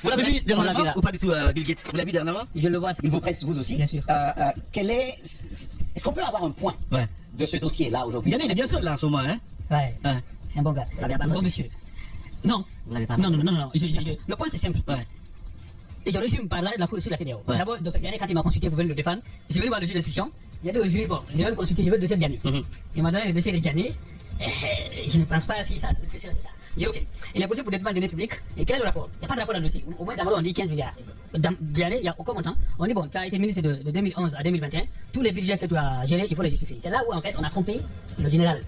Vous l'avez vu dernièrement ou pas du tout, Bill Gates? Vous l'avez vu dernièrement? Je le vois. Il vous presse vous aussi. Bien sûr. Est-ce qu'on peut avoir un point Ouais. de ce dossier-là aujourd'hui? Il est bien sûr là en ce moment, hein? Ouais. Ouais. C'est un bon gars. Un bon monsieur. Non. Vous l'avez pas Non. Le point c'est simple. Ouais. Et je résume par l'arrêt de la Cour de la CEDEAO. Ouais. D'abord, Dr Diané, quand il m'a consulté pour venir le défendre, je vais aller voir le juge d'instruction. Il a dit au juge, bon, je vais me consulter, je veux le dossier de Diané. Il m'a donné le dossier de Diané. Je ne pense pas si ça, c'est ça. J'ai dit, ok. Il est possible pour détournement de données publiques. Et quel est le rapport? Il n'y a pas de rapport dans le dossier. Au moins, d'abord, on dit 15 milliards. Diané, il n'y a aucun montant. On dit, bon, tu as été ministre de 2011 à 2021. Tous les budgets que tu as gérés, il faut les justifier. C'est là où, en fait, on a trompé le général.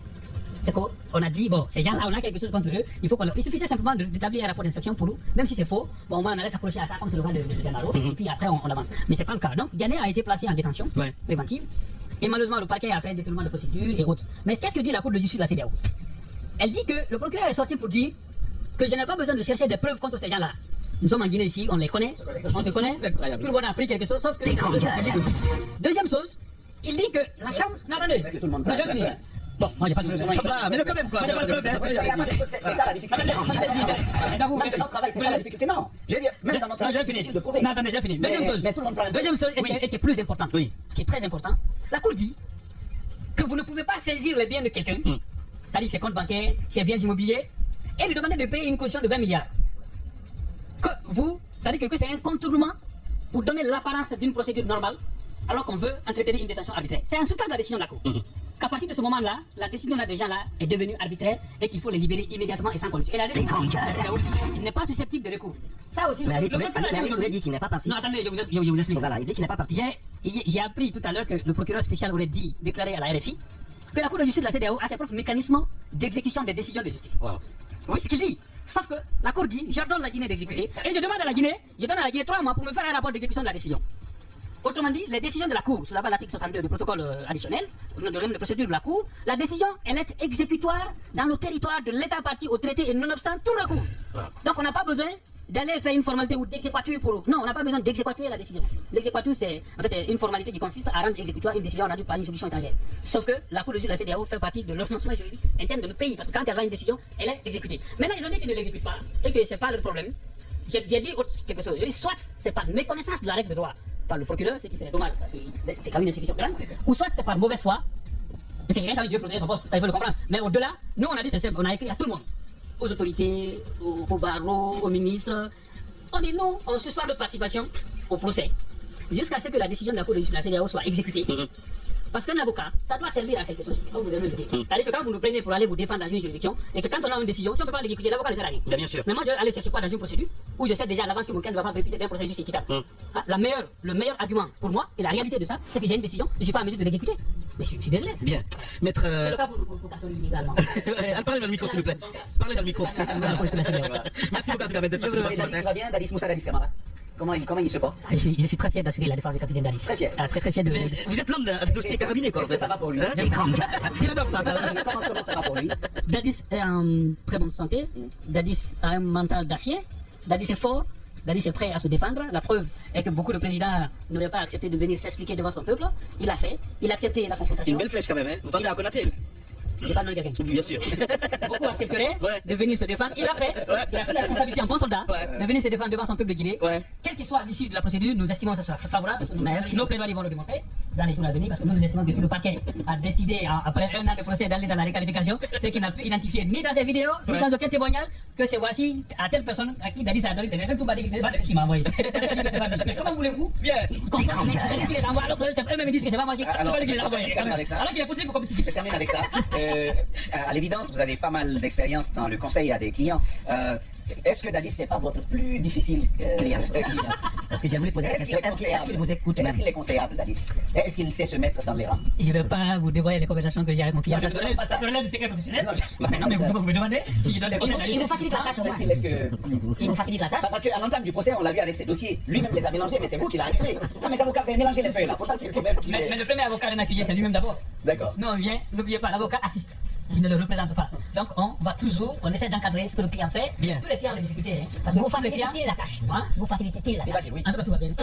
C'est qu'on a dit, bon, ces gens-là, on a quelque chose contre eux, il suffisait simplement d'établir un rapport d'inspection pour nous, même si c'est faux, bon, on allait s'accrocher à ça comme c'est le cas de Gamaro, et puis après on avance. Mais c'est pas le cas. Donc, Diané a été placé en détention préventive, et malheureusement, le parquet a fait un détournement de procédure et autres. Mais qu'est-ce que dit la Cour de justice de la CEDEAO? Elle dit que le procureur est sorti pour dire que je n'ai pas besoin de chercher des preuves contre ces gens-là. Nous sommes en Guinée ici, on les connaît, on se connaît, tout le monde a appris quelque chose, sauf que... Deuxième chose, il dit que la chambre... Non, attendez, non, je vais finir. Bon, moi j'ai pas de problème. Mais quand même quoi. C'est ça la difficulté. Même dans notre travail, c'est ça la difficulté. Non, je veux dire, même dans notre travail, c'est difficile de prouver. Non, attendez, j'ai fini. Deuxième chose qui est plus importante, qui est très importante. La Cour dit que vous ne pouvez pas saisir les biens de quelqu'un, c'est-à-dire ses comptes bancaires, ses biens immobiliers, et lui demander de payer une caution de 20 milliards. Que vous, c'est-à-dire que c'est un contournement pour donner l'apparence d'une procédure normale, alors qu'on veut entretenir une détention arbitraire. C'est insultant de la décision de la Cour. Qu'à partir de ce moment-là, la décision des gens-là est devenue arbitraire et qu'il faut les libérer immédiatement et sans condition. Et la décision, il n'est pas susceptible de recours. Ça aussi, mais il dit qu'il n'est pas parti. Non, attendez, je vous explique. Voilà, il dit qu'il n'est pas parti. J'ai appris tout à l'heure que le procureur spécial aurait déclaré à la RFI que la Cour de justice de la CEDEAO a ses propres mécanismes d'exécution des décisions de justice. Wow. Oui, ce qu'il dit. Sauf que la Cour dit, j'ordonne la Guinée d'exécuter. Et je demande à la Guinée, 3 mois pour me faire un rapport d'exécution de la décision. Autrement dit, les décisions de la Cour, sur la base de l'article 62 du protocole additionnel, de règle de procédure de la Cour, la décision, elle est exécutoire dans le territoire de l'État parti au traité et nonobstant tout recours. Donc on n'a pas besoin d'aller faire une formalité ou d'exéquature pour... Non, on n'a pas besoin d'exéquatuer la décision. L'exéquature, c'est une formalité qui consiste à rendre exécutoire une décision rendue par une juridiction étrangère. Sauf que la Cour de justice de la CEDEAO fait partie de l'ordonnancement juridique interne de notre pays, parce que quand elle a une décision, elle est exécutée. Maintenant, ils ont dit qu'ils ne l'exécutent pas et que ce n'est pas leur problème. J'ai dit quelque chose. J'ai dit soit c'est par méconnaissance de la règle de droit par le procureur, c'est qui c'est dommage parce que c'est quand même une institution grande, ou soit c'est par mauvaise foi, mais c'est quelqu'un qui a envie de protéger son poste, ça il faut le comprendre. Mais au-delà, nous on a dit c'est simple, on a écrit à tout le monde, aux autorités, au barreau, aux ministres, on dit nous, on suspend notre participation au procès, jusqu'à ce que la décision de la Cour de justice de la CEDEAO soit exécutée. Parce qu'un avocat, ça doit servir à quelque chose, comme vous avez dit. C'est-à-dire que quand vous nous prenez pour aller vous défendre dans une juridiction, et que quand on a une décision, si on ne peut pas l'exécuter, l'avocat ne sert à rien. Bien sûr. Mais moi, je vais aller chercher quoi dans une procédure où je sais déjà à l'avance que mon cas ne va pas bénéficier d'un processus équitable. Le meilleur argument pour moi, et la réalité de ça, c'est que j'ai une décision, je ne suis pas en mesure de l'exécuter. Mais je suis désolé. Bien. Maître. C'est le cas pour Kassori également. Parlez dans le micro, s'il vous plaît. Parlez dans le micro. Merci beaucoup, en tout cas, d'être passé ce matin. Ça va bien, Dadis Moussa, Dadis Camara. Comment il se porte? Je suis très fier d'assurer la défense du capitaine Dadis. Très fier. Très fier de... Vous êtes l'homme d'un dossier carabiné, quoi. Est-ce que ça va pour lui? Il adore ça. Comment ça va pour lui? Dadis est en très bonne santé. Dadis a un mental d'acier. Dadis est fort. Dadis est prêt à se défendre. La preuve est que beaucoup de présidents n'auraient pas accepté de venir s'expliquer devant son peuple. Il a fait. Il a accepté la confrontation. Une belle flèche quand même, hein. Vous pensez à Konaté? J'ai pas donné quelqu'un. Bien sûr. Beaucoup accepteraient de venir se défendre. Il a fait. Il a pris la responsabilité en bon soldat de venir se défendre devant son peuple de Guinée. Quelle qu'il soit l'issue de la procédure, nous estimons que ça soit favorable. Parce que nos plaidoiries vont le démontrer dans les jours à venir. Parce que nous estimons que si le parquet a décidé, après un an de procès, d'aller dans la réqualification, c'est qu'il n'a pu identifier ni dans ses vidéos, ni dans aucun témoignage que c'est voici à telle personne à qui Dadis a donné des tout ce qu'il m'a envoyé. Mais comment voulez-vous qu'il les envoie alors que eux-mêmes disent que c'est pas moi qui les envoie. Alors qu'il est possible comme si. Je termine avec ça. À l'évidence, vous avez pas mal d'expérience dans le conseil à des clients. Est-ce que Dadis, c'est pas votre plus difficile client? Parce que j'ai voulu poser la question, est-ce qu'il vous écoute même? Est-ce qu'il est conseillable, Dadis? Est-ce qu'il sait se mettre dans les rangs? Je ne vais pas vous dévoiler les conversations que j'ai avec mon client. Ça se relève du secret professionnel. Non, mais vous me demandez si je donne des conseils. Il vous facilite la tâche. Il vous facilite la tâche. Parce qu'à l'entame du procès, on l'a vu avec ses dossiers. Lui-même les a mélangés, mais c'est vous qui l'a accusé. Non, mais avocats, vous avez mélangé les feuilles là. Pourtant, c'est le problème. Mais le premier avocat de l'accusé, c'est lui-même d'abord. D'accord. Non, on vient, n'oubliez pas, l'avocat assiste. Il ne le représente pas. Donc on essaie d'encadrer ce que le client fait. Bien. Tous les clients ont des difficultés. Parce que vous facilitez la tâche. Vous facilitez la tâche. Oui. En tout cas, tout va bien.